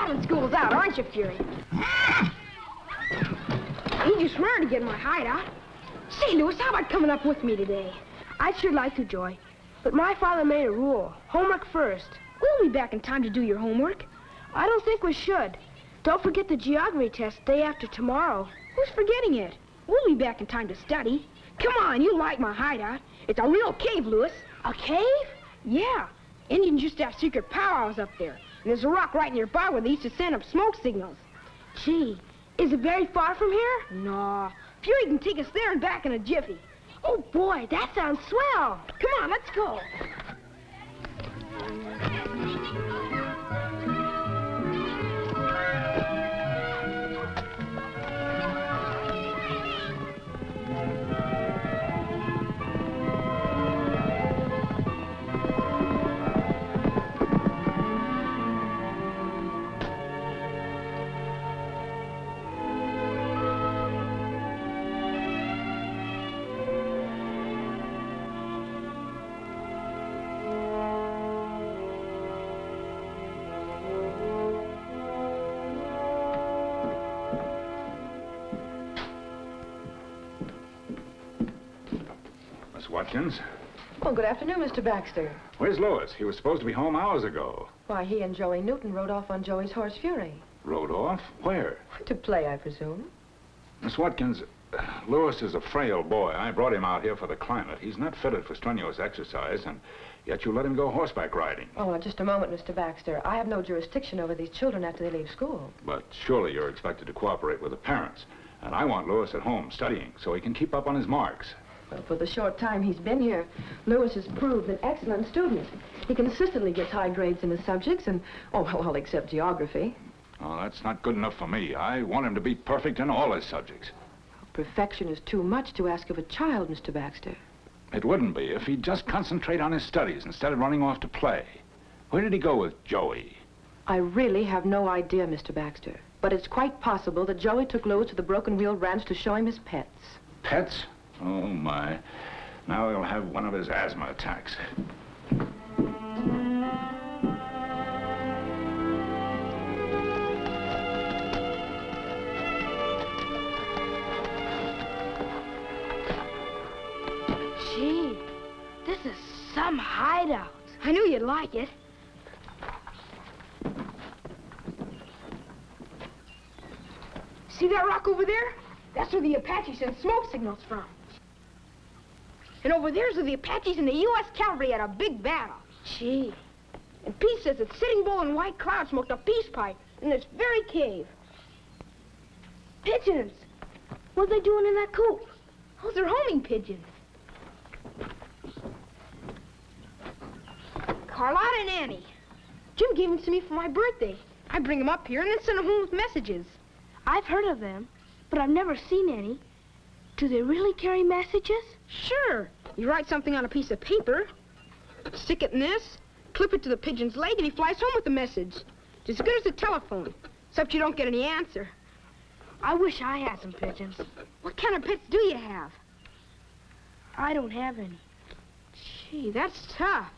glad when school's out, aren't you, Fury? Ain't you smart to get in my hideout? Say, Louis, how about coming up with me today? I'd sure like to, Joy. But my father made a rule. Homework first. We'll be back in time to do your homework. I don't think we should. Don't forget the geography test day after tomorrow. Who's forgetting it? We'll be back in time to study. Come on, you like my hideout. It's a real cave, Louis. A cave? Yeah. Indians used to have secret powwows up there. And there's a rock right nearby where they used to send up smoke signals. Gee, is it very far from here? No. Fury can take us there and back in a jiffy. Oh, boy, that sounds swell. Come on, let's go. Watkins. Oh, good afternoon, Mr. Baxter. Where's Lois? He was supposed to be home hours ago. Why, he and Joey Newton rode off on Joey's horse Fury. Rode off? Where? To play, I presume. Miss Watkins, Lois is a frail boy. I brought him out here for the climate. He's not fitted for strenuous exercise, and yet you let him go horseback riding. Oh, well, just a moment, Mr. Baxter. I have no jurisdiction over these children after they leave school. But surely you're expected to cooperate with the parents. And I want Lois at home studying so he can keep up on his marks. Well, for the short time he's been here, Louis has proved an excellent student. He consistently gets high grades in his subjects and, oh, well, all except geography. Oh, that's not good enough for me. I want him to be perfect in all his subjects. Perfection is too much to ask of a child, Mr. Baxter. It wouldn't be if he'd just concentrate on his studies instead of running off to play. Where did he go with Joey? I really have no idea, Mr. Baxter. But it's quite possible that Joey took Louis to the Broken Wheel Ranch to show him his pets. Pets? Oh, my. Now he'll have one of his asthma attacks. Gee, this is some hideout. I knew you'd like it. See that rock over there? That's where the Apaches send smoke signals from. And over there's where the Apaches and the U.S. Cavalry had a big battle. Gee. And Pete says that Sitting Bull and White Cloud smoked a peace pipe in this very cave. Pigeons. What are they doing in that coop? Those are homing pigeons. Carlotta and Annie. Jim gave them to me for my birthday. I bring them up here and then send them home with messages. I've heard of them, but I've never seen any. Do they really carry messages? Sure. You write something on a piece of paper, stick it in this, clip it to the pigeon's leg, and he flies home with the message. Just as good as a telephone, except you don't get any answer. I wish I had some pigeons. What kind of pets do you have? I don't have any. Gee, that's tough.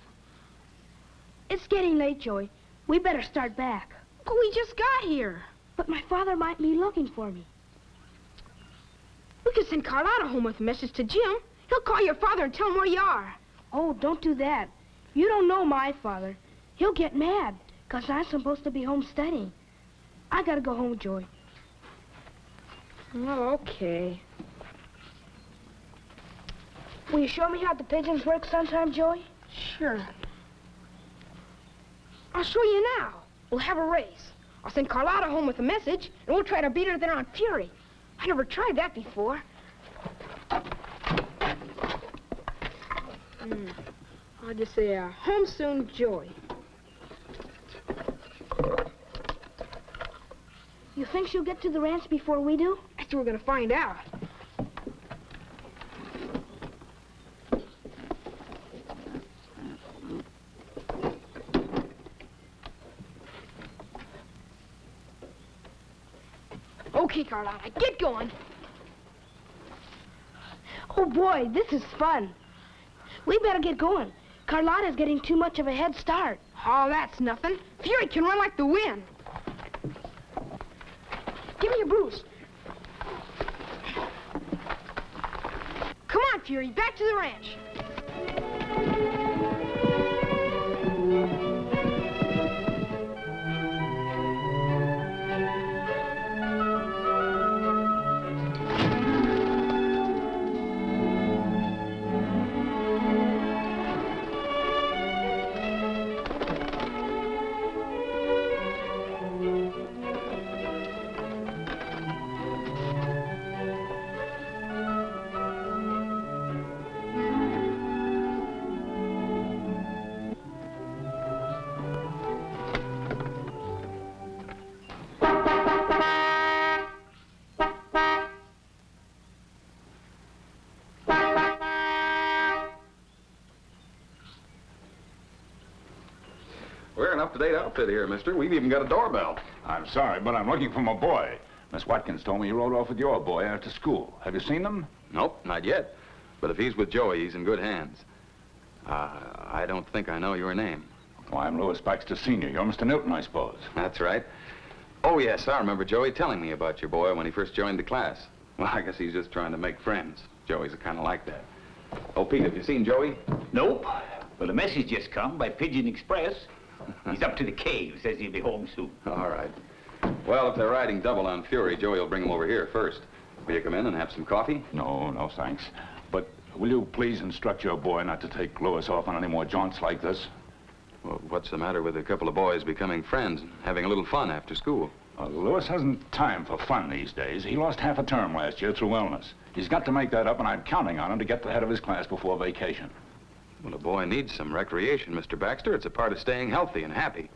It's getting late, Joey. We better start back. But we just got here. But my father might be looking for me. We could send Carlotta home with a message to Jim. He'll call your father and tell him where you are. Oh, don't do that. You don't know my father. He'll get mad, 'cause I'm supposed to be home studying. I gotta go home, Joey. Oh, okay. Will you show me how the pigeons work sometime, Joey? Sure. I'll show you now. We'll have a race. I'll send Carlotta home with a message, and we'll try to beat her there on Fury. I never tried that before. I'll just say, home soon, Joey. You think she'll get to the ranch before we do? That's what we're gonna find out. Okay, Carlotta, get going. Oh, boy, this is fun. We better get going. Carlotta's getting too much of a head start. Oh, that's nothing. Fury can run like the wind. boost. Come on, Fury, back to the ranch. We're an up-to-date outfit here, mister. We've even got a doorbell. I'm sorry, but I'm looking for my boy. Miss Watkins told me he rode off with your boy after school. Have you seen them? Nope, not yet. But if he's with Joey, he's in good hands. I don't think I know your name. Well, I'm Louis Baxter Sr. You're Mr. Newton, I suppose. That's right. Oh, yes, I remember Joey telling me about your boy when he first joined the class. Well, I guess he's just trying to make friends. Joey's kind of like that. Oh, Pete, have you seen Joey? Nope. Well, a message just come by Pigeon Express. He's up to the cave, says he'll be home soon. All right. Well, if they're riding double on Fury, Joey will bring him over here first. Will you come in and have some coffee? No, thanks. But will you please instruct your boy not to take Louis off on any more jaunts like this? Well, what's the matter with a couple of boys becoming friends and having a little fun after school? Louis hasn't time for fun these days. He lost half a term last year through illness. He's got to make that up, and I'm counting on him to get the head of his class before vacation. Well, a boy needs some recreation, Mr. Baxter. It's a part of staying healthy and happy.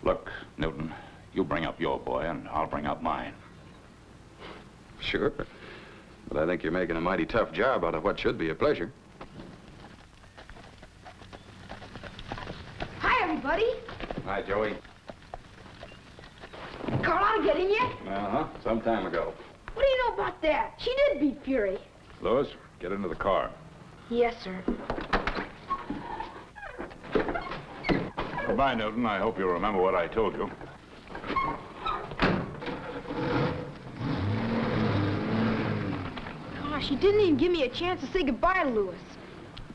Look, Newton, you bring up your boy, and I'll bring up mine. Sure. But I think you're making a mighty tough job out of what should be a pleasure. Hi, everybody. Hi, Joey. Carlotta get in yet? Uh-huh. Some time ago. What do you know about that? She did beat Fury. Louis, get into the car. Yes, sir. Goodbye, Newton. I hope you'll remember what I told you. Gosh, he didn't even give me a chance to say goodbye to Louis.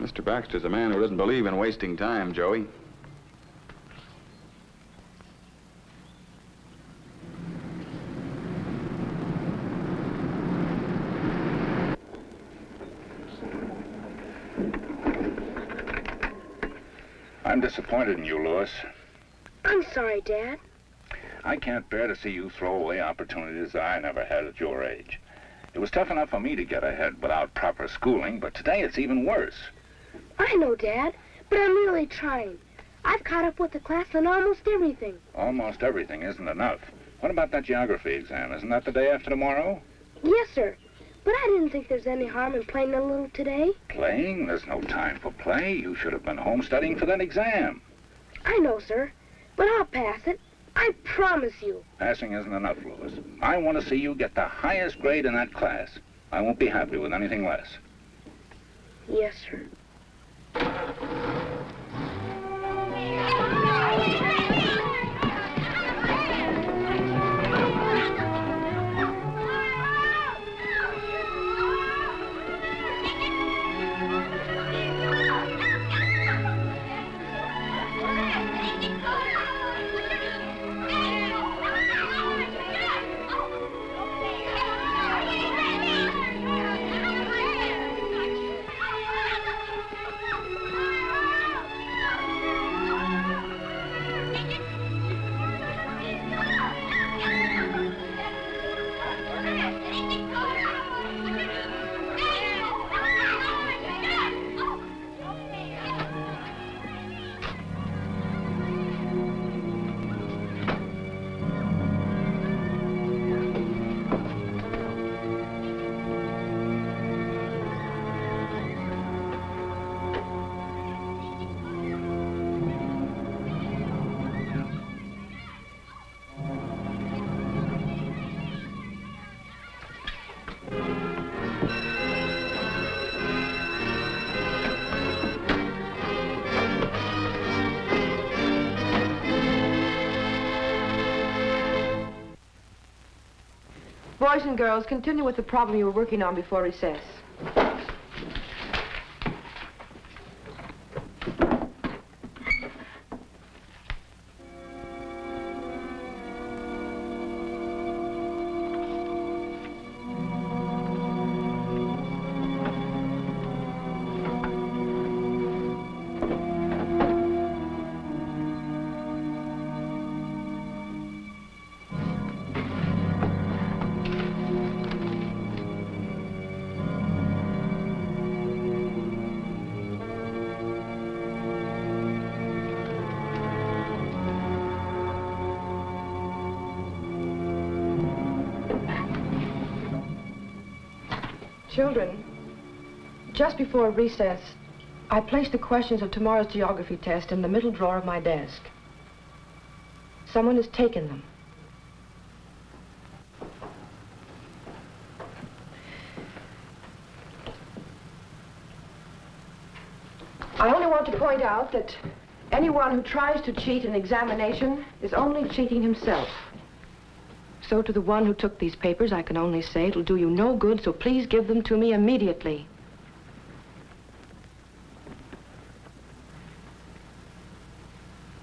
Mr. Baxter's a man who doesn't believe in wasting time, Joey. I'm disappointed in you, Louis. I'm sorry, Dad. I can't bear to see you throw away opportunities that I never had at your age. It was tough enough for me to get ahead without proper schooling, but today it's even worse. I know, Dad, but I'm really trying. I've caught up with the class on almost everything. Almost everything isn't enough. What about that geography exam? Isn't that the day after tomorrow? Yes, sir. But I didn't think there's any harm in playing a little today. Playing? There's no time for play. You should have been home studying for that exam. I know, sir, but I'll pass it. I promise you. Passing isn't enough, Louis. I want to see you get the highest grade in that class. I won't be happy with anything less. Yes, sir. Boys and girls, continue with the problem you were working on before recess. Children, just before recess, I placed the questions of tomorrow's geography test in the middle drawer of my desk. Someone has taken them. I only want to point out that anyone who tries to cheat an examination is only cheating himself. So to the one who took these papers, I can only say it'll do you no good, so please give them to me immediately.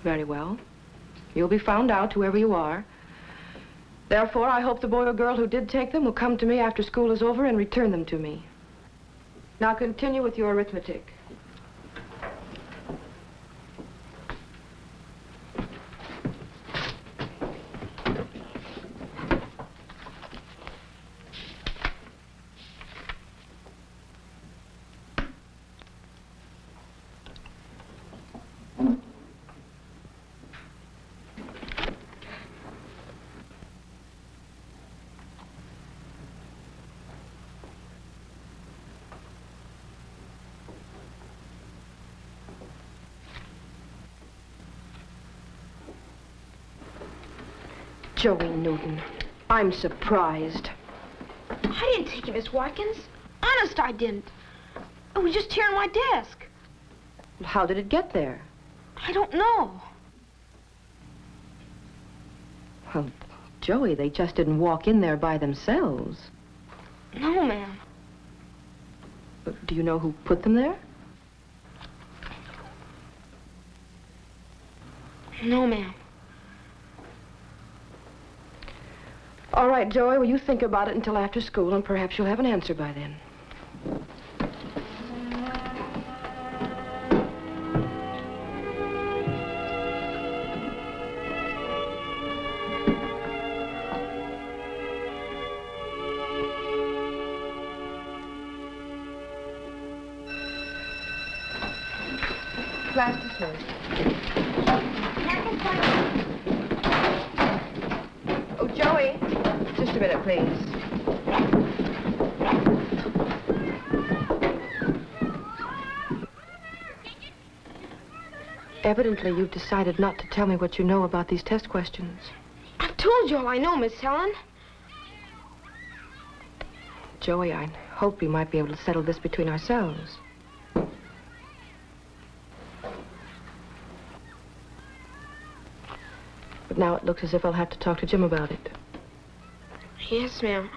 Very well. You'll be found out, whoever you are. Therefore, I hope the boy or girl who did take them will come to me after school is over and return them to me. Now continue with your arithmetic. Joey Newton, I'm surprised. I didn't take it, Miss Watkins. Honest, I didn't. It was just here on my desk. How did it get there? I don't know. Well, Joey, they just didn't walk in there by themselves. No, ma'am. Do you know who put them there? No, ma'am. All right, Joey, well, you think about it until after school, and perhaps you'll have an answer by then. Class dismissed. Oh, Joey, just a minute, please. Evidently, you've decided not to tell me what you know about these test questions. I've told you all I know, Miss Helen. Joey, I hope we might be able to settle this between ourselves. But now it looks as if I'll have to talk to Jim about it. Yes, ma'am.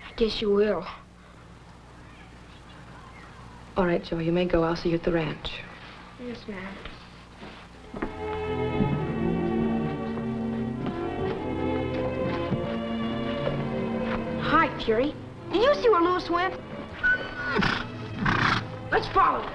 I guess you will. All right, Joey, you may go. I'll see you at the ranch. Yes, ma'am. Hi, Curie. Did you see where Louis went? Let's follow him.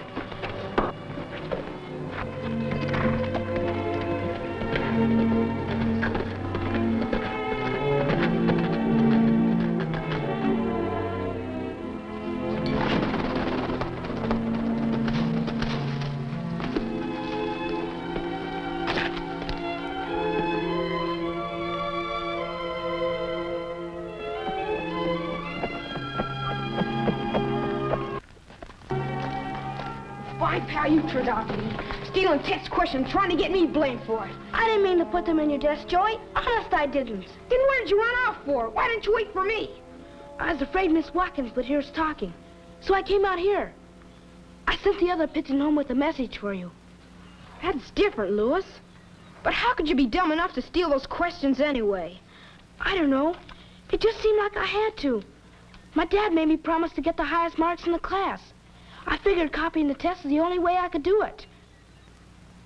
Pal, you turned out to be stealing test questions, trying to get me blamed for it. I didn't mean to put them in your desk, Joey. Honest, I didn't. Then where did you run off for? Why didn't you wait for me? I was afraid Miss Watkins would hear us talking, so I came out here. I sent the other pigeon home with a message for you. That's different, Louis. But how could you be dumb enough to steal those questions anyway? I don't know. It just seemed like I had to. My dad made me promise to get the highest marks in the class. I figured copying the test is the only way I could do it.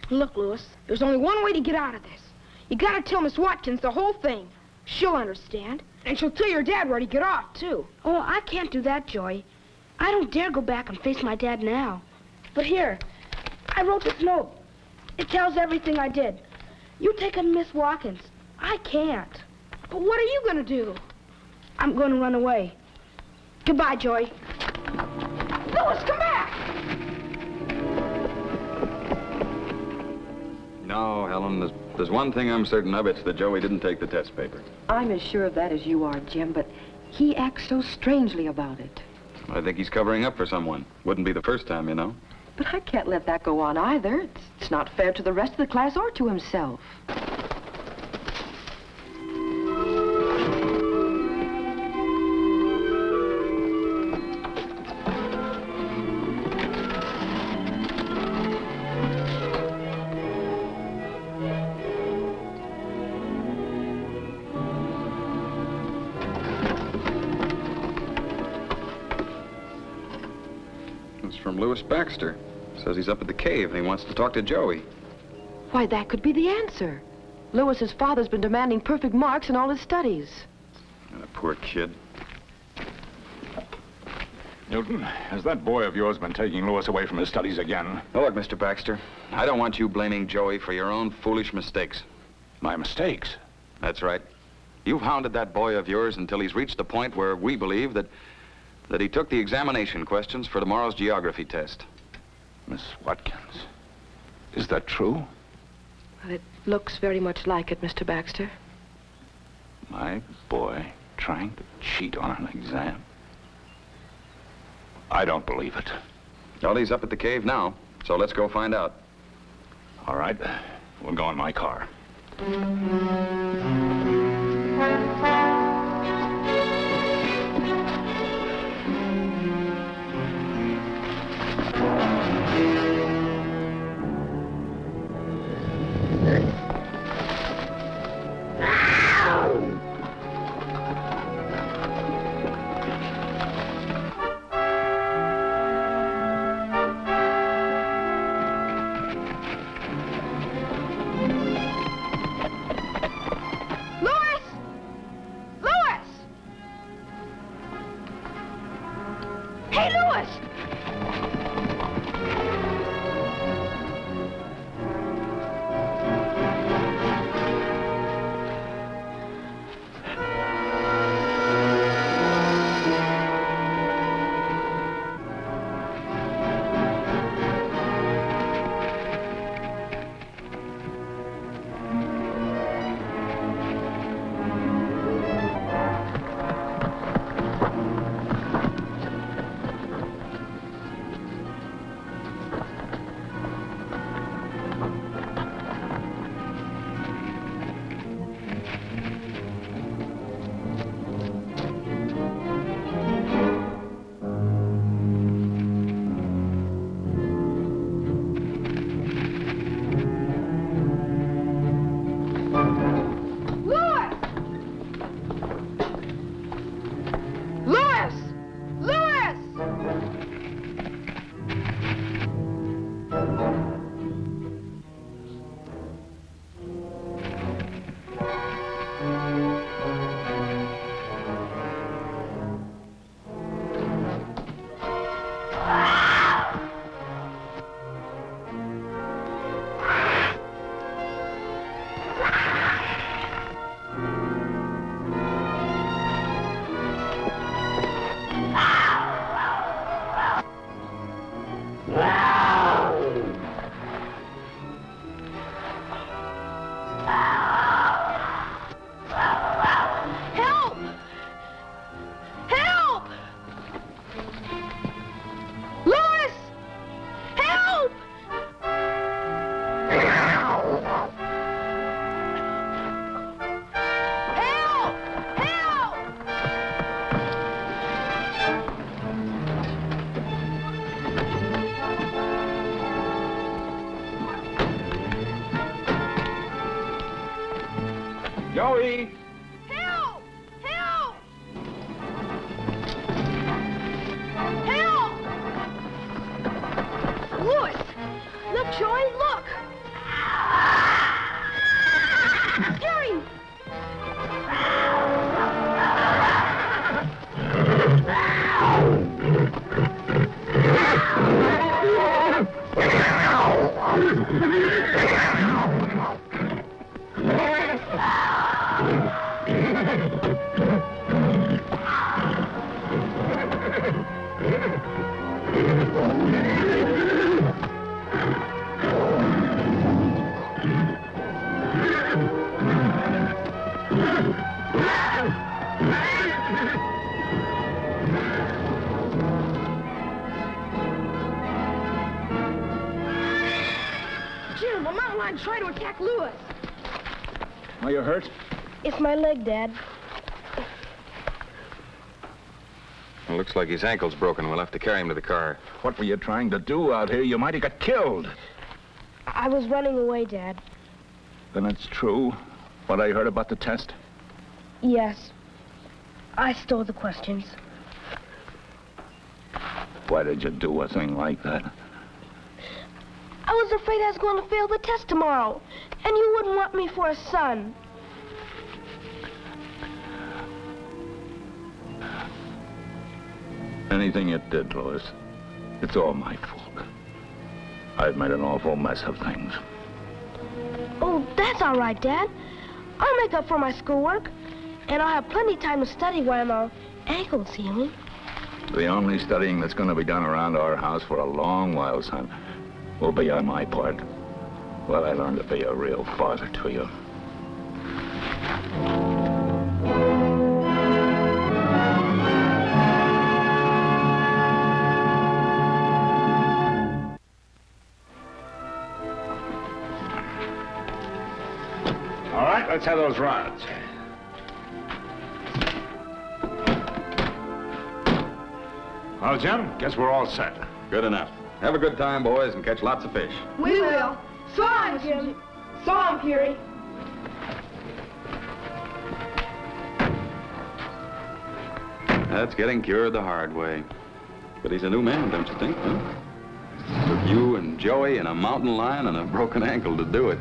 Look, Louis, there's only one way to get out of this. You gotta tell Miss Watkins the whole thing. She'll understand. And she'll tell your dad where to get off, too. Oh, I can't do that, Joey. I don't dare go back and face my dad now. But here, I wrote this note. It tells everything I did. You take it to Miss Watkins. I can't. But what are you gonna do? I'm going to run away. Goodbye, Joey. Louis, come back! No, Helen, there's one thing I'm certain of. It's that Joey didn't take the test paper. I'm as sure of that as you are, Jim, but he acts so strangely about it. I think he's covering up for someone. Wouldn't be the first time, you know. But I can't let that go on either. It's not fair to the rest of the class or to himself. From Louis Baxter. Says he's up at the cave and he wants to talk to Joey. Why, that could be the answer. Louis's father's been demanding perfect marks in all his studies. And a poor kid. Newton, has that boy of yours been taking Louis away from his studies again? Oh, look, Mr. Baxter, I don't want you blaming Joey for your own foolish mistakes. My mistakes? That's right. You've hounded that boy of yours until he's reached the point where we believe that he took the examination questions for tomorrow's geography test. Miss Watkins, is that true? Well, it looks very much like it, Mr. Baxter. My boy trying to cheat on an exam? I don't believe it. Well, he's up at the cave now, so let's go find out. All right, we'll go in my car. Hey, Louis! Joey! Help! Help! come on, try to attack Lewis. Are you hurt? It's my leg, Dad. It looks like his ankle's broken. We'll have to carry him to the car. What were you trying to do out here? You might have got killed. I was running away, Dad. Then it's true, what I heard about the test? Yes. I stole the questions. Why did you do a thing like that? I was afraid I was going to fail the test tomorrow, and you wouldn't want me for a son. Anything you did, Lois, it's all my fault. I've made an awful mess of things. Oh, that's all right, Dad. I'll make up for my schoolwork, and I'll have plenty of time to study while my ankle's healing. The only studying that's going to be done around our house for a long while, son, will be on my part. Well, I learned to be a real father to you. All right, let's have those rods. Well, Jim, guess we're all set. Good enough. Have a good time, boys, and catch lots of fish. We will. So long, Jim. So long, Fury. That's getting cured the hard way. But he's a new man, don't you think, huh? Took you and Joey and a mountain lion and a broken ankle to do it.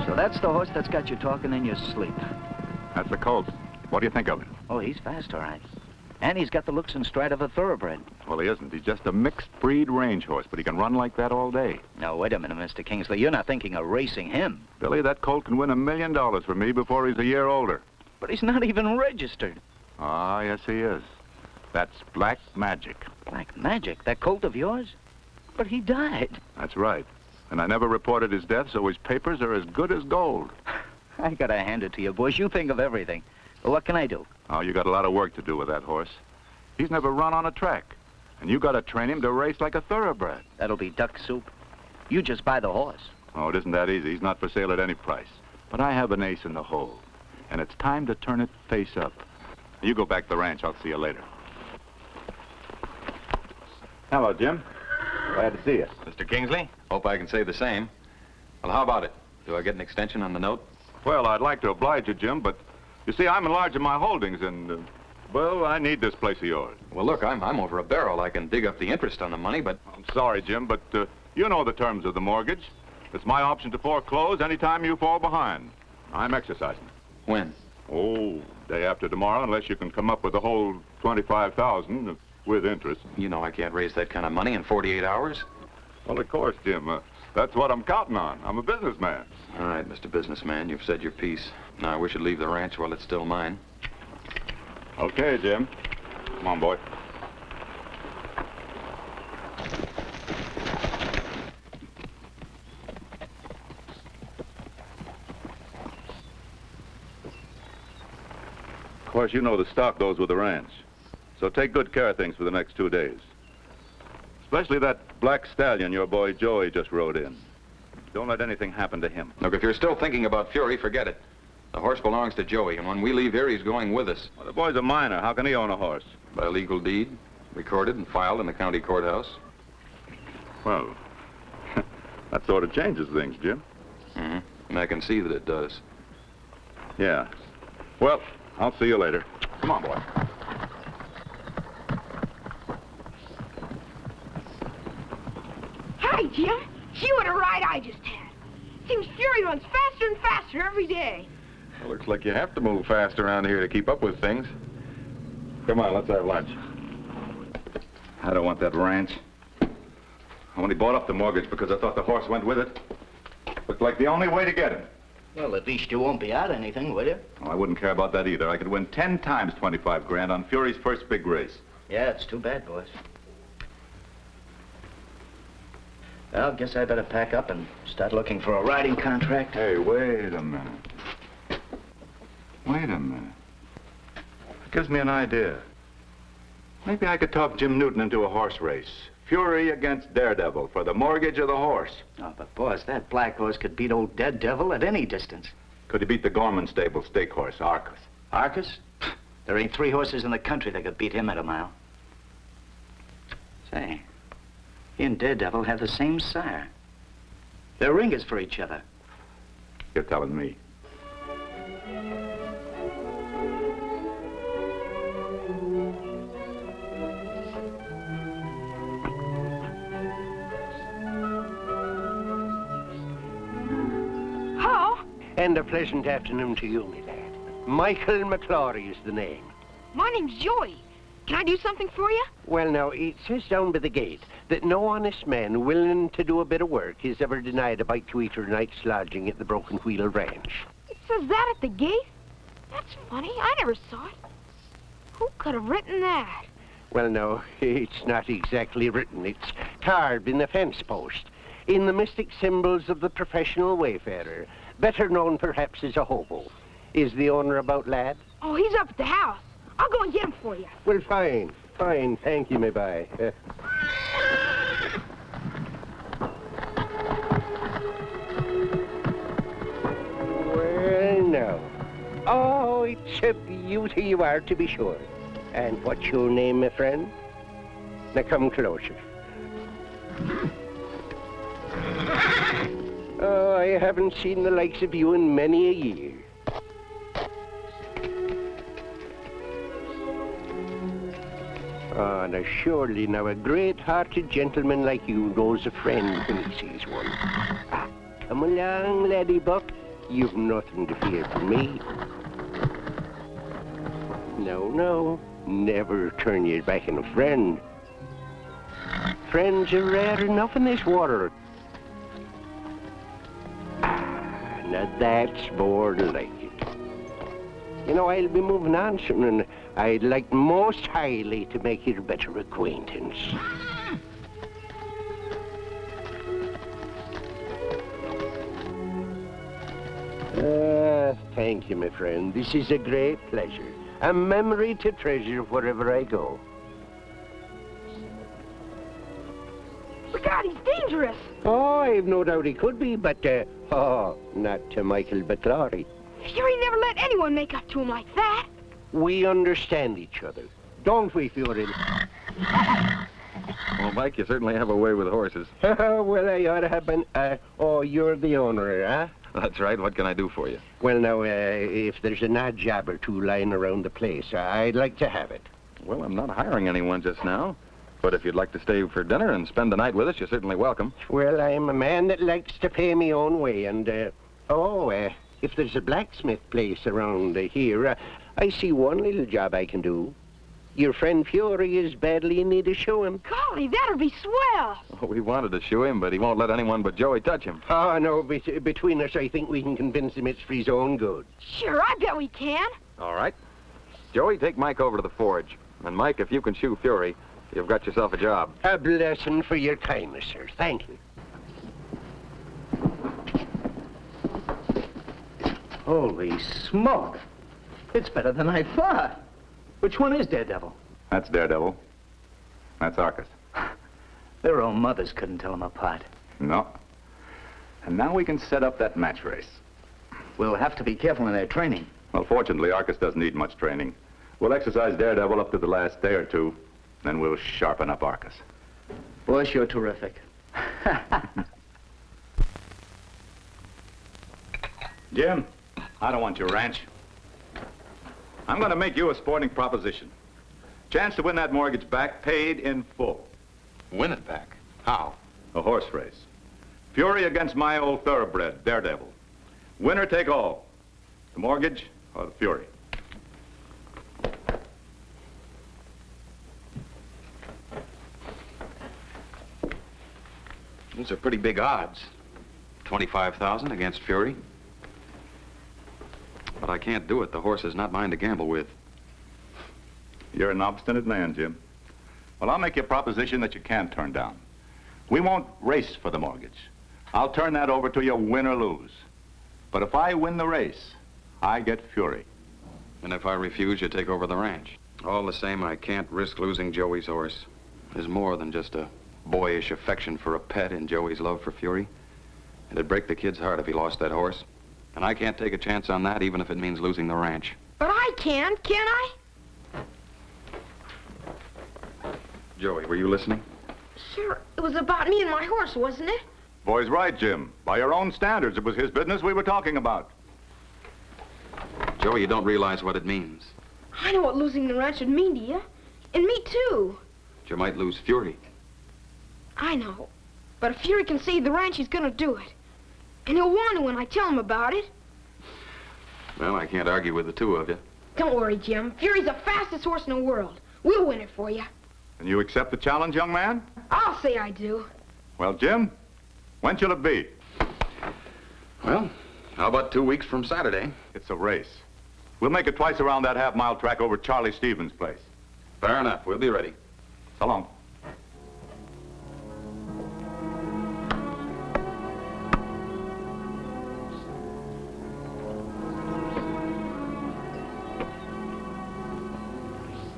So that's the horse that's got you talking in your sleep. That's the colt. What do you think of him? Oh, he's fast, all right. And he's got the looks and stride of a thoroughbred. Well, he isn't. He's just a mixed breed range horse, but he can run like that all day. Now, wait a minute, Mr. Kingsley. You're not thinking of racing him. Billy, that colt can win $1 million for me before he's a year older. But he's not even registered. Ah, yes, he is. That's Black Magic. Black Magic? That colt of yours? But he died. That's right. And I never reported his death, so his papers are as good as gold. I gotta hand it to you, boys. You think of everything. Well, what can I do? Oh, you got a lot of work to do with that horse. He's never run on a track. And you got to train him to race like a thoroughbred. That'll be duck soup. You just buy the horse. Oh, it isn't that easy. He's not for sale at any price. But I have an ace in the hole. And it's time to turn it face up. You go back to the ranch. I'll see you later. Hello, Jim. Glad to see you. Mr. Kingsley, hope I can say the same. Well, how about it? Do I get an extension on the note? Well, I'd like to oblige you, Jim, but you see, I'm enlarging my holdings and, well, I need this place of yours. Well, look, I'm over a barrel. I can dig up the interest on the money, but... I'm sorry, Jim, but you know the terms of the mortgage. It's my option to foreclose anytime you fall behind. I'm exercising. When? Oh, day after tomorrow, unless you can come up with the whole $25,000 with interest. You know I can't raise that kind of money in 48 hours. Well, of course, Jim. That's what I'm counting on. I'm a businessman. All right, Mr. Businessman, you've said your piece. Now, I wish you'd leave the ranch while it's still mine. Okay, Jim. Come on, boy. Of course, you know the stock goes with the ranch. So take good care of things for the next 2 days. Especially that black stallion your boy Joey just rode in. Don't let anything happen to him. Look, if you're still thinking about Fury, forget it. The horse belongs to Joey, and when we leave here, he's going with us. Well, the boy's a minor. How can he own a horse? By legal deed, recorded and filed in the county courthouse. Well, that sort of changes things, Jim. Mm-hmm. And I can see that it does. Yeah. Well, I'll see you later. Come on, boy. Hi, Jim. See what a ride I just had. Seems Fury runs faster and faster every day. Well, looks like you have to move fast around here to keep up with things. Come on, let's have lunch. I don't want that ranch. I only bought up the mortgage because I thought the horse went with it. Looked like the only way to get him. Well, at least you won't be out anything, will you? Well, I wouldn't care about that either. I could win 10 times 25 grand on Fury's first big race. Yeah, it's too bad, boys. Well, guess I better pack up and start looking for a riding contract. Hey, wait a minute. Wait a minute. It gives me an idea. Maybe I could talk Jim Newton into a horse race. Fury against Daredevil for the mortgage of the horse. Oh, but boss, that black horse could beat old Daredevil at any distance. Could he beat the Gorman stable stake horse, Arcus? Arcus? There ain't 3 horses in the country that could beat him at a mile. Say, he and Daredevil have the same sire. They're ringers for each other. You're telling me. And a pleasant afternoon to you, my lad. Michael McClory is the name. My name's Joey. Can I do something for you? Well, now, it says down by the gate that no honest man willing to do a bit of work is ever denied a bite to eat or a night's lodging at the Broken Wheel Ranch. It says that at the gate? That's funny. I never saw it. Who could have written that? Well, no, it's not exactly written. It's carved in the fence post, in the mystic symbols of the professional wayfarer, better known perhaps as a hobo. Is the owner about, lad? Oh, he's up at the house. I'll go and get him for you. Well, fine. Thank you, my boy. Well, no. Oh, it's a beauty you are, to be sure. And what's your name, my friend? Now come closer. Oh, I haven't seen the likes of you in many a year. Oh, now surely now a great-hearted gentleman like you knows a friend when he sees one. Ah, come along, laddie buck. You've nothing to fear from me. No, never turn your back on a friend. Friends are rare enough in this water. Now that's more like it. You know, I'll be moving on soon, and I'd like most highly to make your better acquaintance. Thank you, my friend. This is a great pleasure. A memory to treasure wherever I go. Look out, he's dangerous. Oh, I've no doubt he could be, but, not to Michael McClory. Fury never let anyone make up to him like that. We understand each other, don't we, Fury? Well, Mike, you certainly have a way with horses. Well, I ought to have been, you're the owner, huh? That's right. What can I do for you? Well, now, if there's an odd job or two lying around the place, I'd like to have it. Well, I'm not hiring anyone just now. But if you'd like to stay for dinner and spend the night with us, you're certainly welcome. Well, I'm a man that likes to pay me own way, and, if there's a blacksmith place around here, I see one little job I can do. Your friend Fury is badly in need of shoeing. Golly, that'd be swell. Oh, we wanted to shoe him, but he won't let anyone but Joey touch him. Oh, no, between us, I think we can convince him it's for his own good. Sure, I bet we can. All right. Joey, take Mike over to the forge. And, Mike, if you can shoe Fury, you've got yourself a job. A blessing for your kindness, sir. Thank you. Holy smoke. It's better than I thought. Which one is Daredevil? That's Daredevil. That's Arcus. Their own mothers couldn't tell them apart. No. And now we can set up that match race. We'll have to be careful in their training. Well, fortunately, Arcus doesn't need much training. We'll exercise Daredevil up to the last day or two, then we'll sharpen up Arcus. Boss, you're terrific. Jim, I don't want your ranch. I'm going to make you a sporting proposition. Chance to win that mortgage back, paid in full. Win it back? How? A horse race. Fury against my old thoroughbred, Daredevil. Winner take all. The mortgage or the Fury. Those are pretty big odds. 25,000 against Fury. But I can't do it. The horse is not mine to gamble with. You're an obstinate man, Jim. Well, I'll make you a proposition that you can't turn down. We won't race for the mortgage. I'll turn that over to you, win or lose. But if I win the race, I get Fury. And if I refuse, you take over the ranch. All the same, I can't risk losing Joey's horse. There's more than just a boyish affection for a pet in Joey's love for Fury. It'd break the kid's heart if he lost that horse. And I can't take a chance on that, even if it means losing the ranch. But I can I? Joey, were you listening? Sure, it was about me and my horse, wasn't it? Boy's right, Jim. By your own standards, it was his business we were talking about. Joey, you don't realize what it means. I know what losing the ranch would mean to you. And me, too. You might lose Fury. I know. But if Fury can save the ranch, he's gonna do it. And he'll want to when I tell him about it. Well, I can't argue with the two of you. Don't worry, Jim. Fury's the fastest horse in the world. We'll win it for you. And you accept the challenge, young man? I'll say I do. Well, Jim, when shall it be? Well, how about 2 weeks from Saturday? It's a race. We'll make it twice around that half-mile track over Charlie Stevens' place. Fair enough. We'll be ready. So long.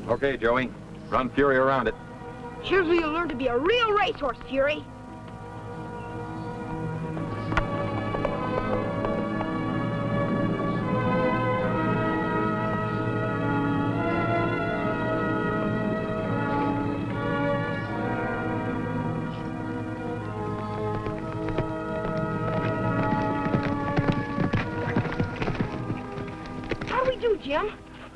Okay, Joey. Run Fury around it. Here's where you'll learn to be a real racehorse, Fury. How'd we do, Jim?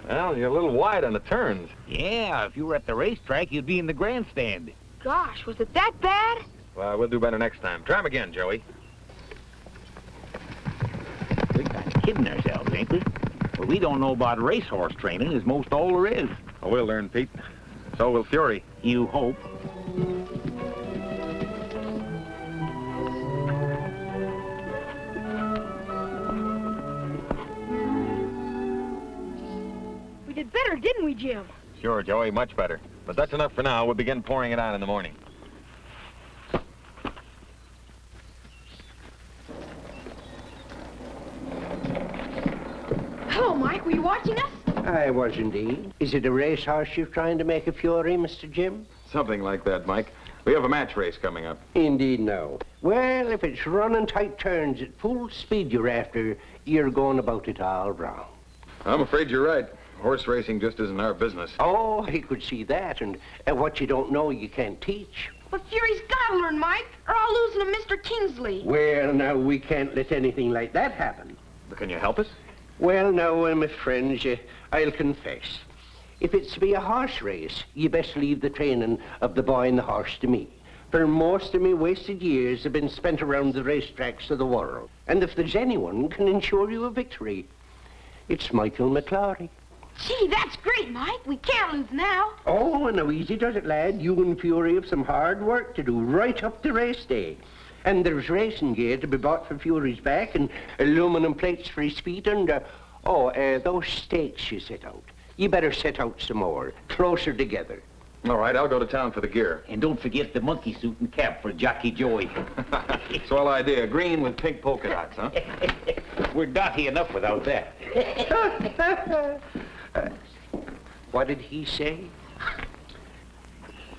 Well, you're a little wide on the turns. Yeah, if you were at the racetrack, you'd be in the grandstand. Gosh, was it that bad? Well, we'll do better next time. Try him again, Joey. We're kind of kidding ourselves, ain't we? Well, we don't know about racehorse training is most all there is. Oh, we'll learn, Pete. So will Fury. You hope. We did better, didn't we, Jim? Sure, Joey, much better. But that's enough for now. We'll begin pouring it on in the morning. Hello, Mike. Were you watching us? I was indeed. Is it a racehorse you're trying to make a Fury, Mr. Jim? Something like that, Mike. We have a match race coming up. Indeed, no. Well, if it's running tight turns at full speed you're after, you're going about it all wrong. I'm afraid you're right. Horse racing just isn't our business. Oh, I could see that, and what you don't know, you can't teach. But Fury's got to learn, Mike, or I'll lose him to Mr. Kingsley. Well, now, we can't let anything like that happen. But can you help us? Well, now, my friends, I'll confess. If it's to be a horse race, you best leave the training of the boy and the horse to me. For most of me wasted years have been spent around the racetracks of the world. And if there's anyone can ensure you a victory, it's Michael McClory. Gee, that's great, Mike. We can't lose now. Oh, now easy does it, lad. You and Fury have some hard work to do right up to race day. And there's racing gear to be bought for Fury's back and aluminum plates for his feet and, those stakes you set out. You better set out some more, closer together. All right, I'll go to town for the gear. And don't forget the monkey suit and cap for Jockey Joey. Swell idea. Green with pink polka dots, huh? We're dotty enough without that. What did he say?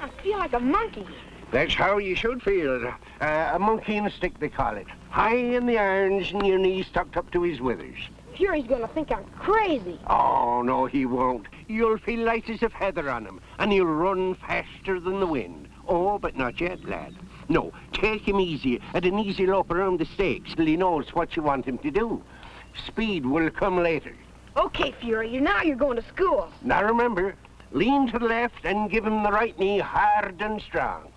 I feel like a monkey. That's how you should feel. A monkey in a stick, they call it. High in the irons and your knees tucked up to his withers. Fury's gonna think I'm crazy. Oh, no, he won't. You'll feel light as a feather on him, and he'll run faster than the wind. Oh, but not yet, lad. No, take him easy, at an easy lope around the stakes till he knows what you want him to do. Speed will come later. Okay, Fury, now you're going to school. Now remember, lean to the left and give him the right knee hard and strong.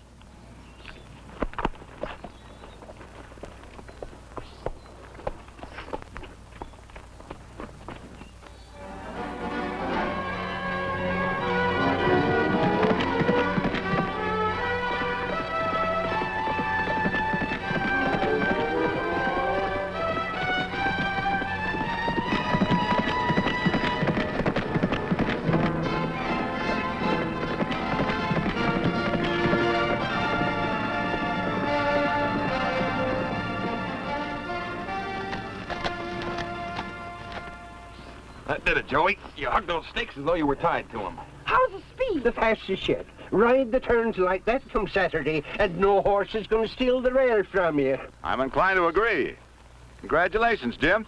That did it, Joey. You hugged those stakes as though you were tied to them. How's the speed? The fastest yet. Ride the turns like that come Saturday, and no horse is going to steal the rail from you. I'm inclined to agree. Congratulations, Jim.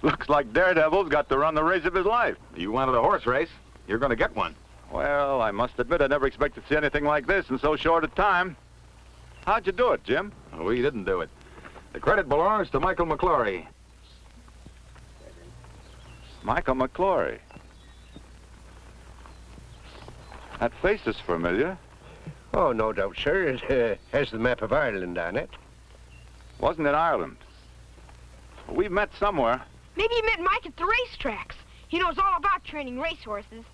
Looks like Daredevil's got to run the race of his life. You wanted a horse race. You're going to get one. Well, I must admit I never expected to see anything like this in so short a time. How'd you do it, Jim? We didn't do it. The credit belongs to Michael McClory. Michael McClory? That face is familiar. Oh, no doubt, sir. It has the map of Ireland on it. Wasn't it Ireland? We've met somewhere. Maybe you met Mike at the racetracks. He knows all about training racehorses.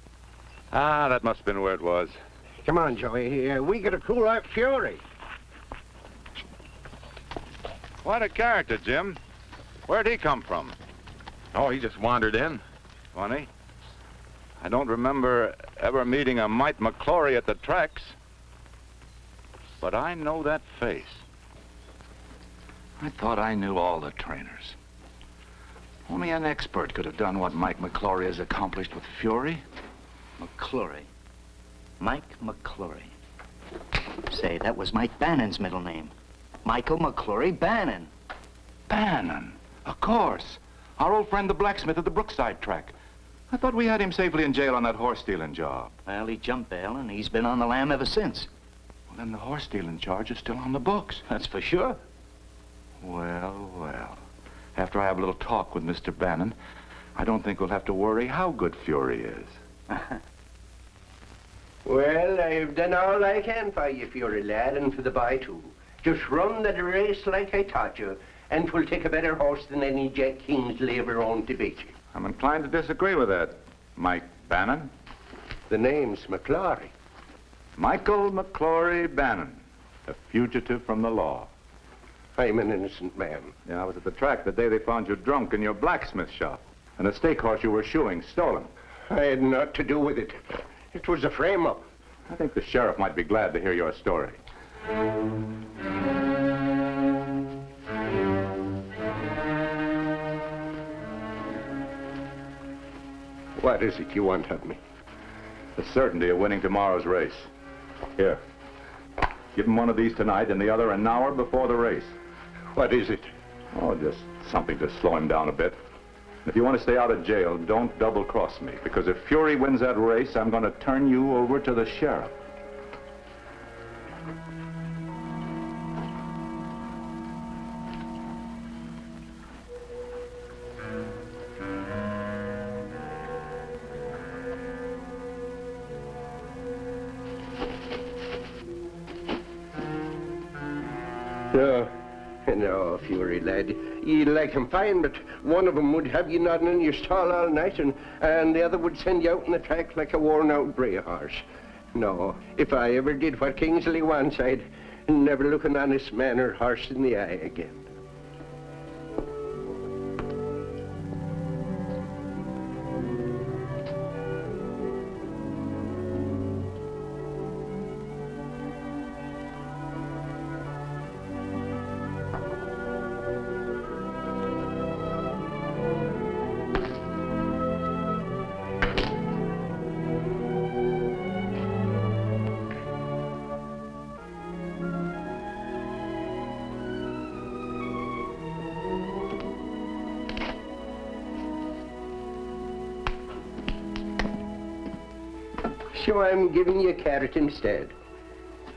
Ah, that must have been where it was. Come on, Joey. We got to cool out Fury. What a character, Jim. Where'd he come from? Oh, he just wandered in. Funny. I don't remember ever meeting a Mike McClory at the tracks. But I know that face. I thought I knew all the trainers. Only an expert could have done what Mike McClory has accomplished with Fury. McClory. Mike McClory. Say, that was Mike Bannon's middle name. Michael McClory Bannon. Bannon, of course. Our old friend, the blacksmith at the Brookside track. I thought we had him safely in jail on that horse-stealing job. Well, he jumped bail, and he's been on the lam ever since. Well, then the horse-stealing charge is still on the books. That's for sure. Well, well. After I have a little talk with Mr. Bannon, I don't think we'll have to worry how good Fury is. Well, I've done all I can for you, Fury lad, and for the boy, too. Just run that race like I taught you, and 'twill take a better horse than any Jack Kingsley ever owned to beat you. I'm inclined to disagree with that, Mike Bannon. The name's McClory. Michael McClory Bannon, a fugitive from the law. I'm an innocent man. Yeah, I was at the track the day they found you drunk in your blacksmith shop. And the stake horse you were shoeing stolen. I had naught to do with it. It was a frame-up. I think the sheriff might be glad to hear your story. What is it you want of me? The certainty of winning tomorrow's race. Here. Give him one of these tonight and the other an hour before the race. What is it? Oh, just something to slow him down a bit. If you want to stay out of jail, don't double-cross me, because if Fury wins that race, I'm going to turn you over to the sheriff. No, Fury lad. You'd like him fine, but one of them would have you nodding in your stall all night, and the other would send you out on the track like a worn-out grey horse. No, if I ever did what Kingsley wants, I'd never look an honest man or horse in the eye again. So I'm giving you a carrot instead.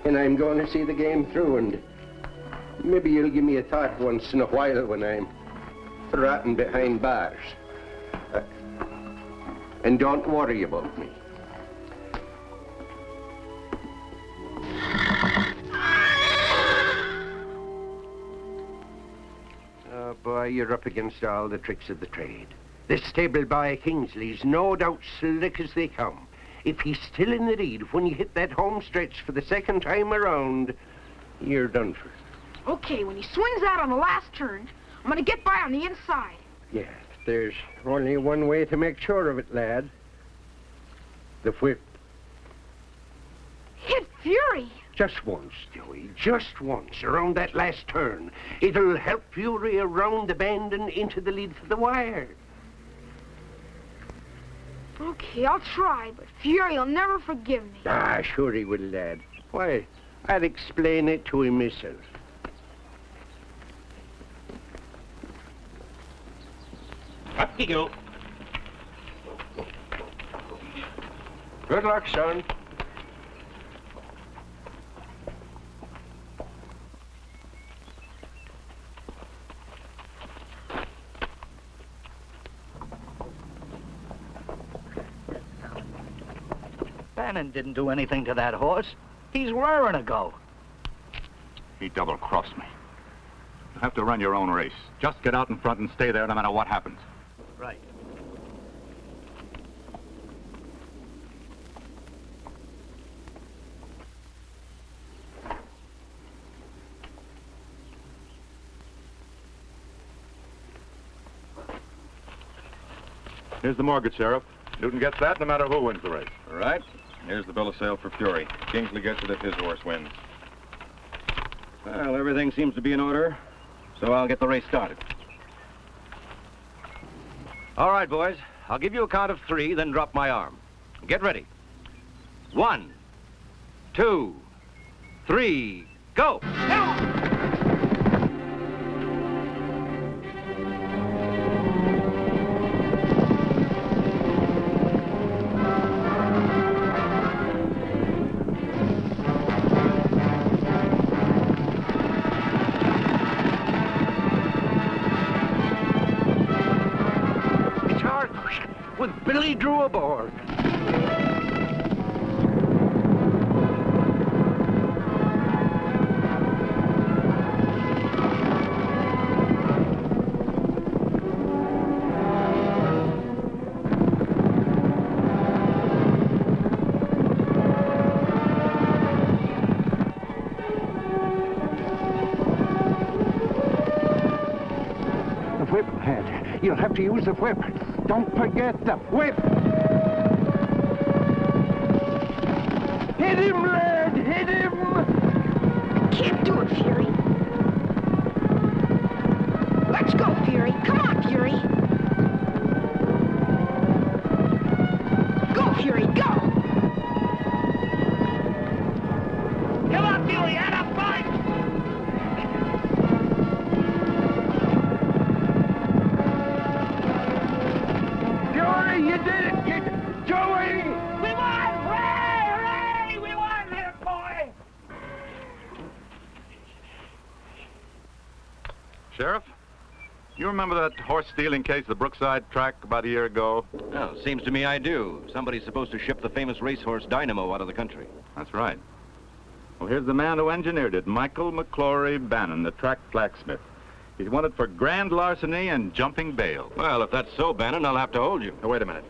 And I'm going to see the game through, and maybe you'll give me a thought once in a while when I'm rotting behind bars. And don't worry about me. Oh, boy, you're up against all the tricks of the trade. This stable boy Kingsley's no doubt slick as they come. If he's still in the lead when you hit that home stretch for the second time around, you're done for. Okay, when he swings out on the last turn, I'm gonna get by on the inside. Yeah, there's only one way to make sure of it, lad. The whip. Hit Fury. Just once, Joey, just once, around that last turn. It'll help Fury around the bend and into the lead for the wire. Okay, I'll try, but Fury'll never forgive me. Ah, sure he will, lad. Why, I'll explain it to him myself. Up you go. Good luck, son. Bannon didn't do anything to that horse. He's raring to go. He double-crossed me. You have to run your own race. Just get out in front and stay there no matter what happens. Right. Here's the mortgage, Sheriff. Newton gets that no matter who wins the race. All right. Here's the bill of sale for Fury. Kingsley gets it if his horse wins. Well, everything seems to be in order, so I'll get the race started. All right, boys. I'll give you a count of 3, then drop my arm. Get ready. 1, 2, 3, go! With Billy Drew aboard. The whip, lad. You'll have to use the whip. Don't forget the whip! Hit him, lad! Hit him! Can't do it, Fury. Let's go, Fury. Come on, Fury. Go, Fury, go! Come on, Fury, out of fight! You did it! Joey! We won! Hooray! Hooray! We won, little boy! Sheriff, you remember that horse stealing case at the Brookside track about a year ago? Well, seems to me I do. Somebody's supposed to ship the famous racehorse Dynamo out of the country. That's right. Well, here's the man who engineered it, Michael McClory Bannon, the track blacksmith. He's wanted for grand larceny and jumping bail. Well, if that's so, Bannon, I'll have to hold you. Now, wait a minute.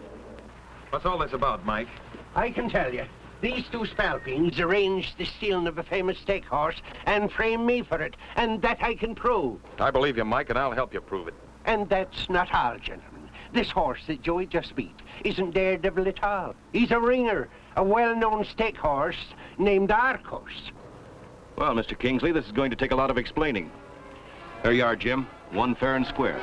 What's all this about, Mike? I can tell you. These two spalpeens arranged the stealing of a famous stake horse and framed me for it, and that I can prove. I believe you, Mike, and I'll help you prove it. And that's not all, gentlemen. This horse that Joey just beat isn't Daredevil at all. He's a ringer, a well-known stake horse named Arcos. Well, Mr. Kingsley, this is going to take a lot of explaining. There you are, Jim. One fair and square.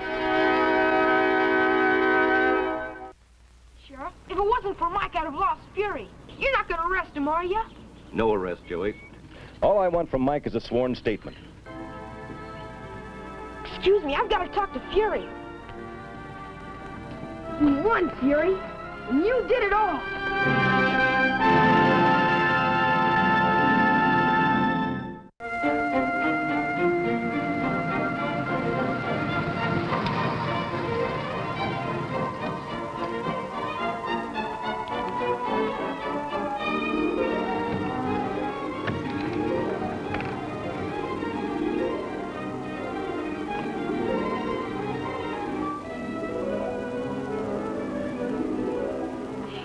Sheriff, if it wasn't for Mike, I'd have lost Fury. You're not gonna arrest him, are you? No arrest, Joey. All I want from Mike is a sworn statement. Excuse me, I've got to talk to Fury. You won, Fury, and you did it all.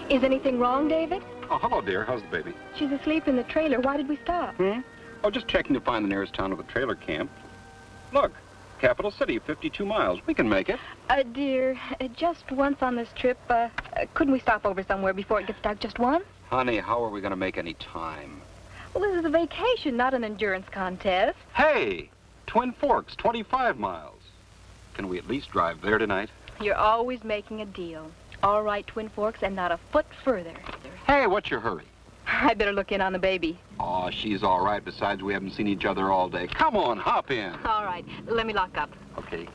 Is anything wrong, David? Oh, hello, dear. How's the baby? She's asleep in the trailer. Why did we stop? Oh, just checking to find the nearest town with a trailer camp. Look, capital city, 52 miles. We can make it. Dear, just once on this trip, couldn't we stop over somewhere before it gets dark? Just once? Honey, how are we going to make any time? Well, this is a vacation, not an endurance contest. Hey, Twin Forks, 25 miles. Can we at least drive there tonight? You're always making a deal. All right, Twin Forks, and not a foot further. Hey, what's your hurry? I better look in on the baby. Oh, she's all right. Besides, we haven't seen each other all day. Come on, hop in. All right, let me lock up. Okay.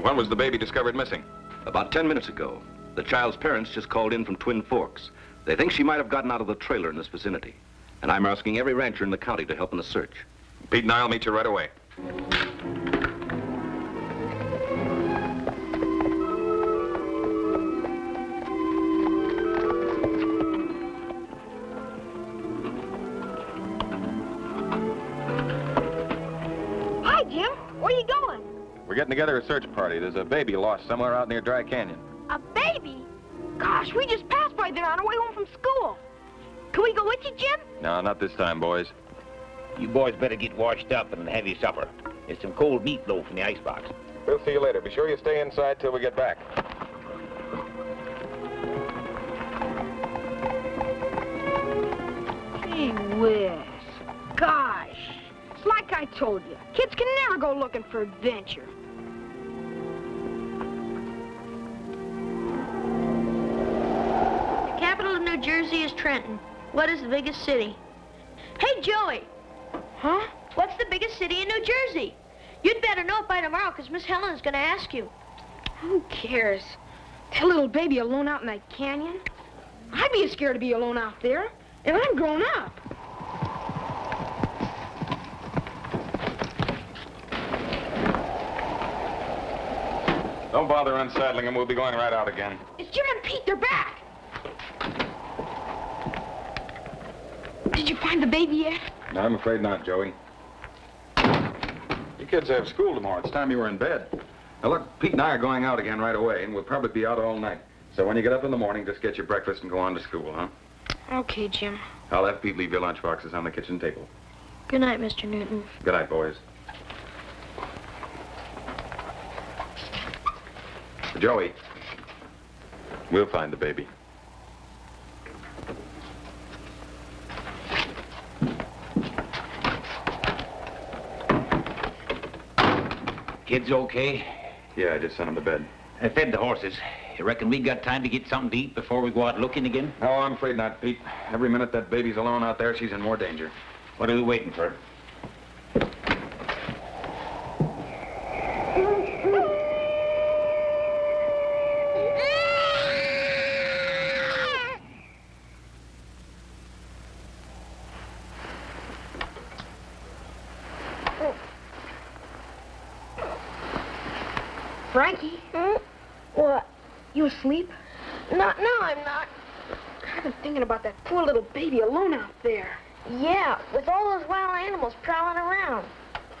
When was the baby discovered missing? About 10 minutes ago. The child's parents just called in from Twin Forks. They think she might have gotten out of the trailer in this vicinity. And I'm asking every rancher in the county to help in the search. Pete and I'll meet you right away. Hi, Jim. Where you going? We're getting together a search party. There's a baby lost somewhere out near Dry Canyon. A baby? Gosh, we just passed by there on our way home from school. Can we go with you, Jim? No, not this time, boys. You boys better get washed up and have your supper. There's some cold meatloaf in the icebox. We'll see you later. Be sure you stay inside till we get back. Gee whiz. Gosh. It's like I told you. Kids can never go looking for adventure. The capital of New Jersey is Trenton. What is the biggest city? Hey, Joey. Huh? What's the biggest city in New Jersey? You'd better know it by tomorrow, because Miss Helen's going to ask you. Who cares? That little baby alone out in that canyon? I'd be scared to be alone out there, and I'm grown up. Don't bother unsaddling him. We'll be going right out again. It's Jim and Pete. They're back. Did you find the baby yet? No, I'm afraid not, Joey. You kids have school tomorrow. It's time you were in bed. Now, look, Pete and I are going out again right away, and we'll probably be out all night. So when you get up in the morning, just get your breakfast and go on to school, huh? Okay, Jim. I'll have Pete leave your lunchboxes on the kitchen table. Good night, Mr. Newton. Good night, boys. Joey, we'll find the baby. Kids okay? Yeah, I just sent him to bed. I fed the horses. You reckon we got time to get something to eat before we go out looking again? No, I'm afraid not, Pete. Every minute that baby's alone out there, she's in more danger. What are we waiting for? Frankie? What? You asleep? No, I'm not. I've been thinking about that poor little baby alone out there. Yeah, with all those wild animals prowling around.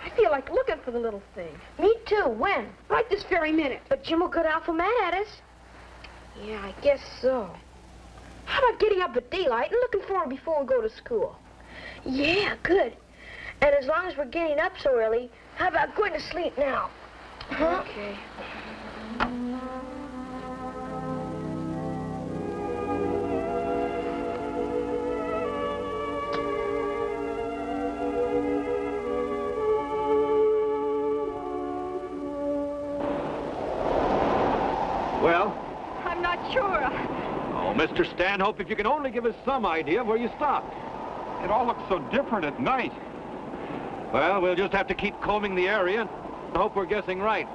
I feel like looking for the little thing. Me too. When? Right this very minute. But Jim will get awful mad at us. Yeah, I guess so. How about getting up at daylight and looking for him before we go to school? Yeah, good. And as long as we're getting up so early, how about going to sleep now? Huh? Okay. Well? I'm not sure. Oh, Mr. Stanhope, if you can only give us some idea of where you stopped. It all looks so different at night. Well, we'll just have to keep combing the area and hope we're guessing right.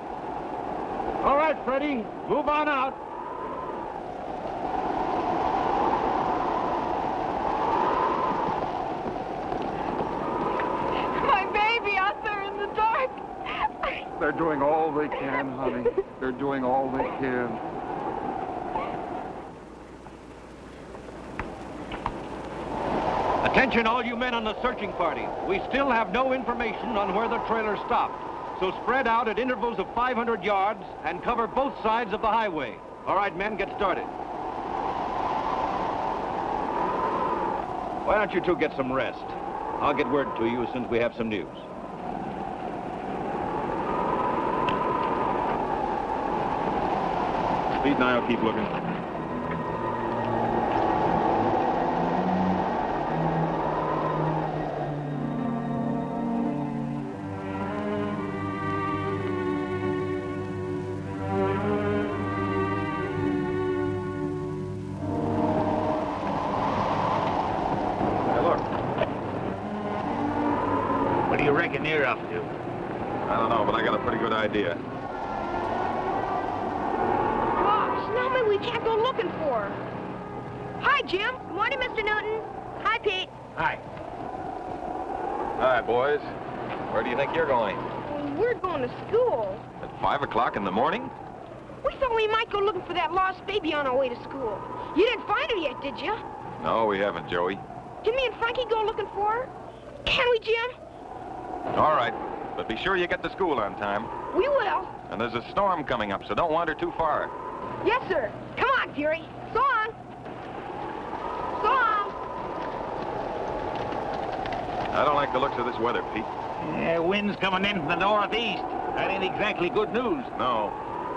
All right, Freddie, move on out. My baby out there in the dark. They're doing all they can, honey. They're doing all they can. Attention, all you men on the searching party. We still have no information on where the trailer stopped. So spread out at intervals of 500 yards and cover both sides of the highway. All right, men, get started. Why don't you two get some rest? I'll get word to you as soon as we have some news. Pete and I'll keep looking. What do you reckon they're up to? I don't know, but I got a pretty good idea. Boss, now maybe we can't go looking for her. Hi, Jim. Good morning, Mr. Newton. Hi, Pete. Hi. Hi, boys. Where do you think you're going? We're going to school. At 5 o'clock in the morning? We thought we might go looking for that lost baby on our way to school. You didn't find her yet, did you? No, we haven't, Joey. Can me and Frankie go looking for her? Can we, Jim? All right, but be sure you get to school on time. We will. And there's a storm coming up, so don't wander too far. Yes, sir. Come on, Fury. So long. So long. I don't like the looks of this weather, Pete. Yeah, wind's coming in from the northeast. That ain't exactly good news. No.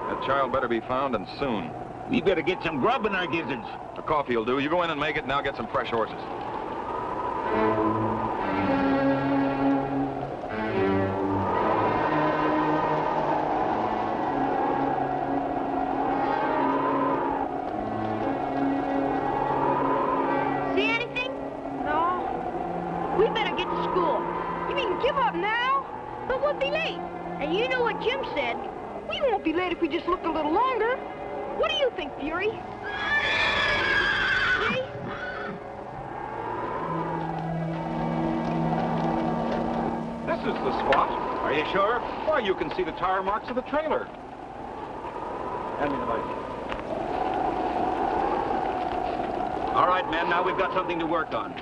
That child better be found, and soon. We better get some grub in our gizzards. A coffee will do. You go in and make it, and I'll get some fresh horses. See anything? No. We better get to school. You mean give up now? But we'll be late. And you know what Jim said. We won't be late if we just look a little longer. What do you think, Fury? See? This is the spot. Are you sure? Why, you can see the tire marks of the trailer. Hand me the light. All right, men, now we've got something to work on.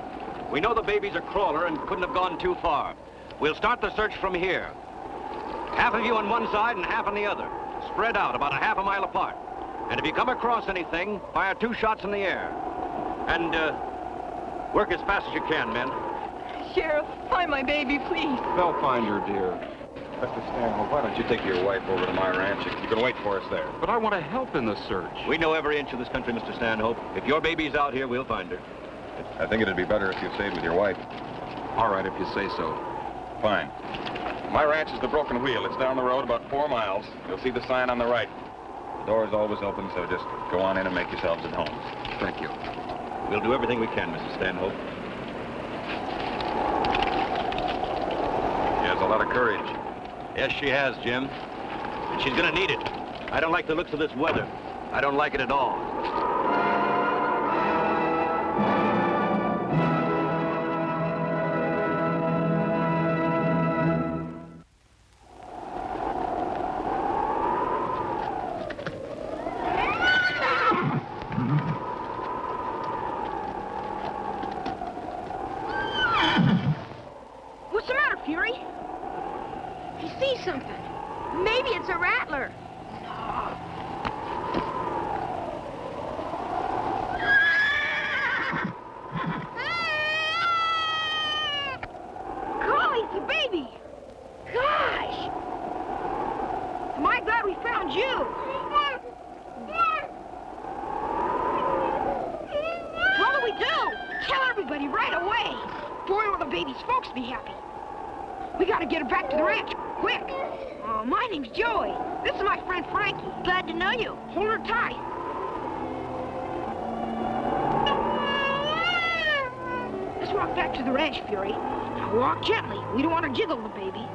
We know the baby's a crawler and couldn't have gone too far. We'll start the search from here. Half of you on one side and half on the other. Spread out about a half a mile apart. And if you come across anything, fire 2 shots in the air. And, work as fast as you can, men. Sheriff, find my baby, please. They'll find her, dear. Mr. Stanhope, why don't you take your wife over to my ranch? You can wait for us there. But I want to help in the search. We know every inch of this country, Mr. Stanhope. If your baby's out here, we'll find her. I think it'd be better if you stayed with your wife. All right, if you say so. Fine. My ranch is the Broken Wheel. It's down the road about 4 miles. You'll see the sign on the right. The door's always open, so just go on in and make yourselves at home. Thank you. We'll do everything we can, Mr. Stanhope. She has a lot of courage. Yes, she has, Jim. And she's gonna need it. I don't like the looks of this weather. I don't like it at all. What's the matter, Fury? He sees something. Maybe it's a rattler. Golly, it's a baby. Gosh. Am I glad we found you? What do we do? Tell everybody right away. Boy, will the baby's folks be happy. We gotta get her back to the ranch, quick. My name's Joey. This is my friend Frankie. Glad to know you. Hold her tight. Let's walk back to the ranch, Fury. Now walk gently. We don't want to jiggle the baby.